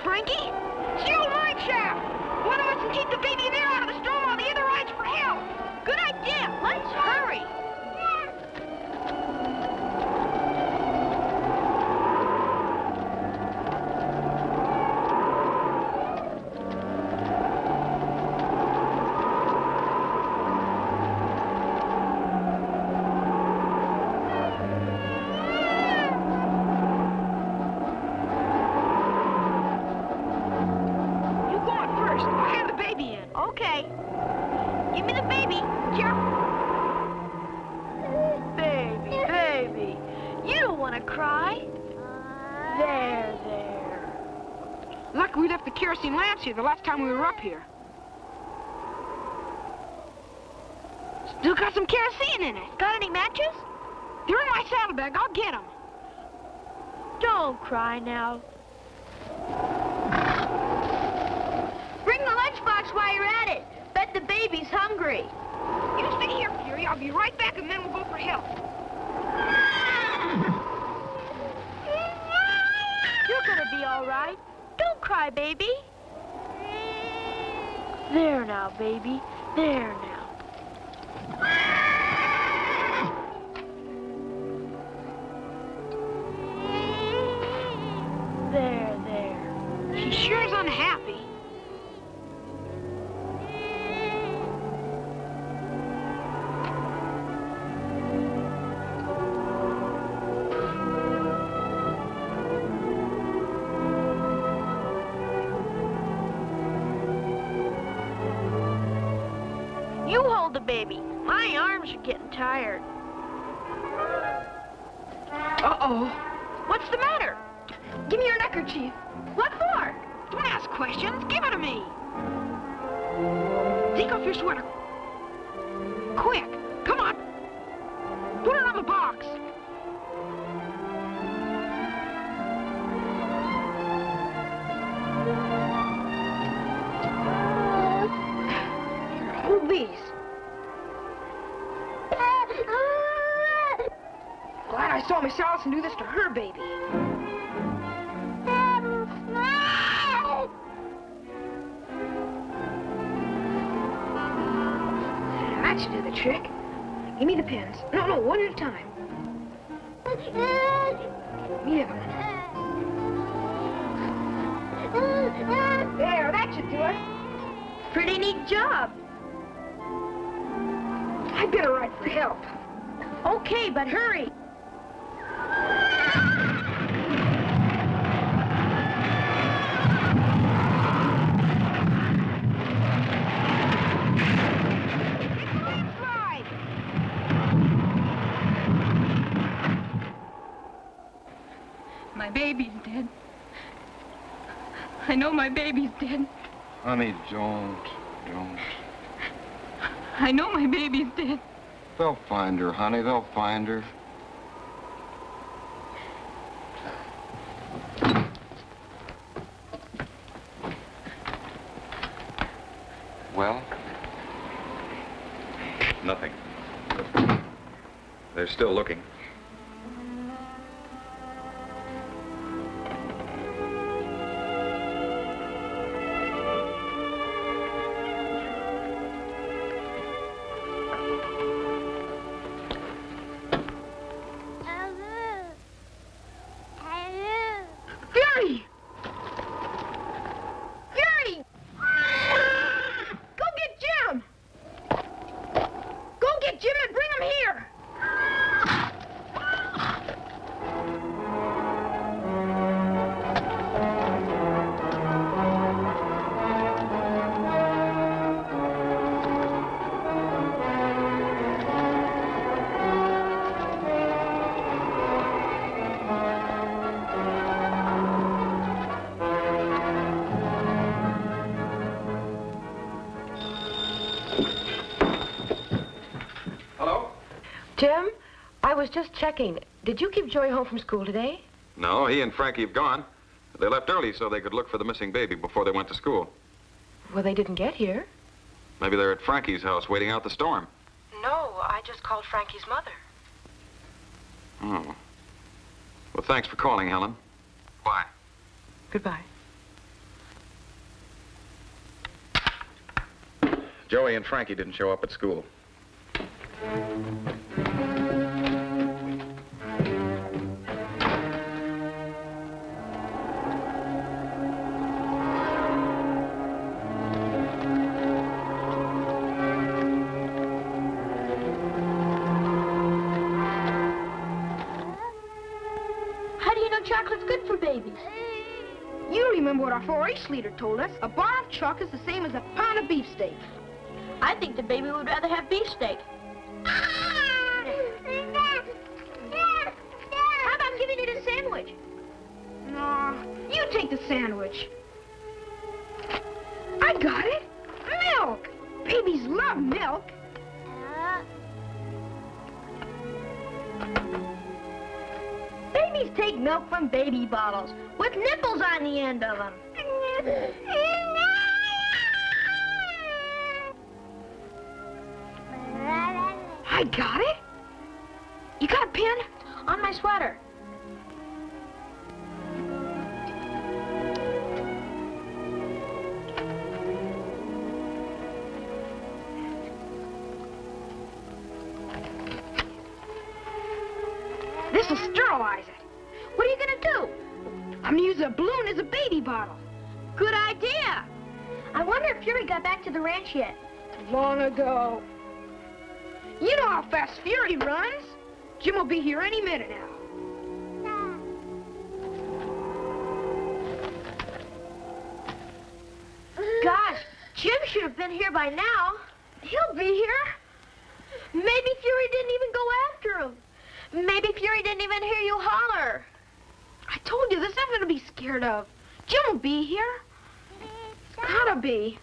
Frankie? left the kerosene lamps here the last time we were up here. Still got some kerosene in it. Got any matches? They're in my saddlebag. I'll get them. Don't cry now. Bring the lunchbox while you're at it. Bet the baby's hungry. You stay here, Fury. I'll be right back, and then we'll go for help. You're gonna be all right. Don't cry, baby. There now, baby. There now. There. She sure is unhappy. You hold the baby. My arms are getting tired. Uh-oh. What's the matter? Give me your neckerchief. What for? Don't ask questions. Give it to me. Take off your sweater. Quick. Come on. Put it on the box. Here, hold these. Glad I saw Miss Allison do this to her baby. That should do the trick. Give me the pins. No, one at a time. Give them. There, that should do it. Pretty neat job. I better write for help. Okay, but hurry. My baby's dead. I know my baby's dead. Honey, don't. I know my baby's dead. They'll find her, honey. They'll find her. Well? Nothing. They're still looking. Fury! Fury! Go get Jim! Go get Jim and bring him here! Jim, I was just checking. Did you keep Joey home from school today? No, he and Frankie have gone. They left early so they could look for the missing baby before they went to school. Well, they didn't get here. Maybe they're at Frankie's house waiting out the storm. No, I just called Frankie's mother. Oh. Well, thanks for calling, Helen. Bye. Goodbye. Joey and Frankie didn't show up at school. How do you know chocolate's good for babies? You remember what our 4-H leader told us. A bar of chocolate's the same as a pound of beefsteak. I think the baby would rather have beefsteak. How about giving it a sandwich? No, you take the sandwich. Babies take milk from baby bottles with nipples on the end of them. I got it. You got a pen? On my sweater. This'll sterilize it. What are you gonna do? I'm gonna use a balloon as a baby bottle. Good idea. I wonder if Fury got back to the ranch yet. Long ago. You know how fast Fury runs. Jim will be here any minute now. Gosh, Jim should have been here by now. He'll be here. Maybe Fury didn't even go after him. Maybe Fury didn't even hear you holler. I told you, there's nothing to be scared of. Jim will be here. Gotta be.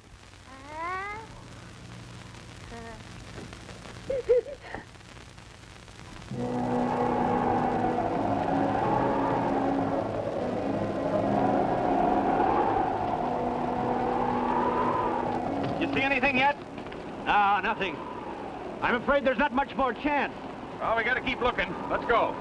You see anything yet? No, nothing. I'm afraid there's not much more chance. Well, we gotta keep looking. Let's go.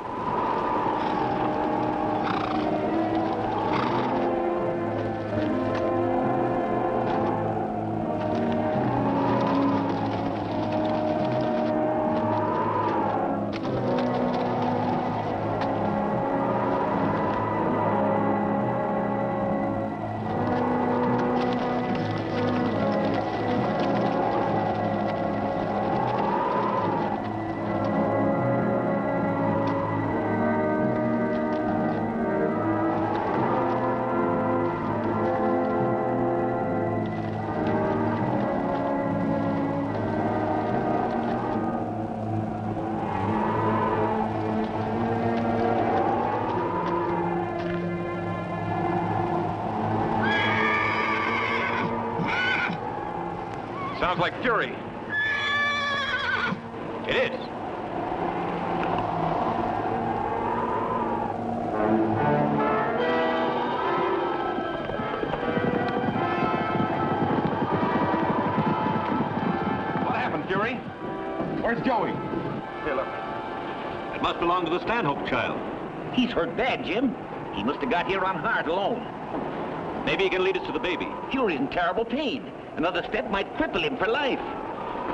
Sounds like Fury. It is. What happened, Fury? Where's Joey? Here, look. It must belong to the Stanhope child. He's hurt bad, Jim. He must have got here on heart alone. Maybe he can lead us to the baby. Fury's in terrible pain. Another step might cripple him for life.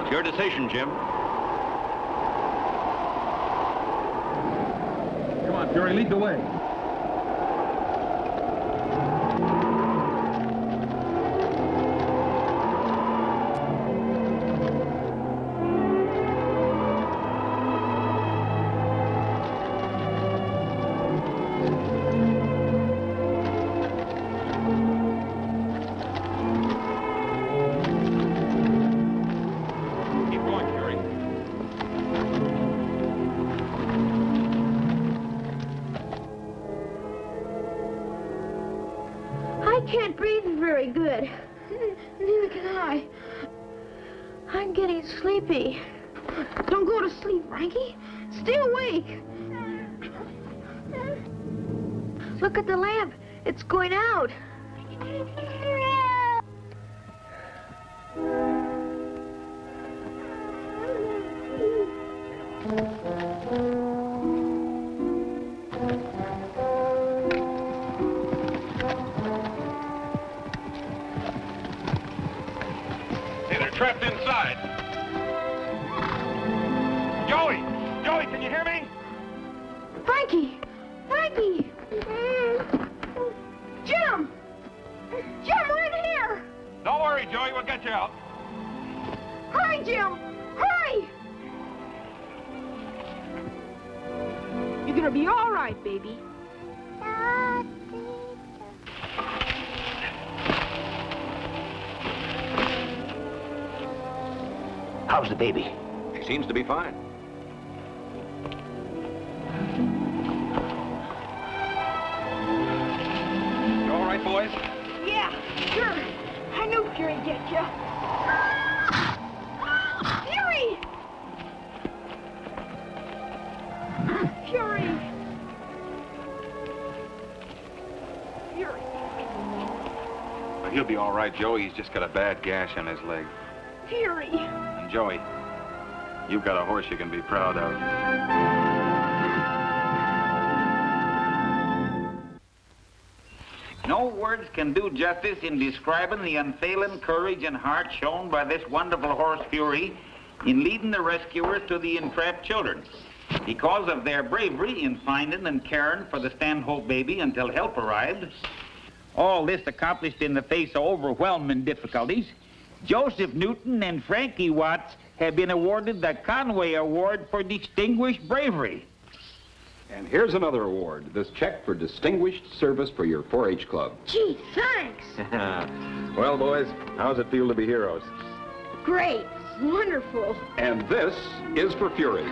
It's your decision, Jim. Come on, Fury, lead the way. Can't breathe very good. Neither can I. I'm getting sleepy. Don't go to sleep, Frankie. Stay awake. Look at the lamp. It's going out. Trapped inside. Joey! Joey, can you hear me? Frankie! Frankie! Jim! Jim, we're in here! Don't worry, Joey, we'll get you out. Hurry, Jim! Hurry! You're gonna be all right, baby. How's the baby? She seems to be fine. You all right, boys? Yeah, sure. I knew Fury'd get you. Fury! Fury! he'll be all right, Joey. He's just got a bad gash on his leg. Fury. And Joey, you've got a horse you can be proud of. No words can do justice in describing the unfailing courage and heart shown by this wonderful horse Fury in leading the rescuers to the entrapped children. Because of their bravery in finding and caring for the Stanhope baby until help arrived, all this accomplished in the face of overwhelming difficulties, Joseph Newton and Frankie Watts have been awarded the Conway Award for Distinguished Bravery. And here's another award, this check for distinguished service for your 4-H club. Gee, thanks. Well, boys, how's it feel to be heroes? Great. Wonderful. And this is for Fury.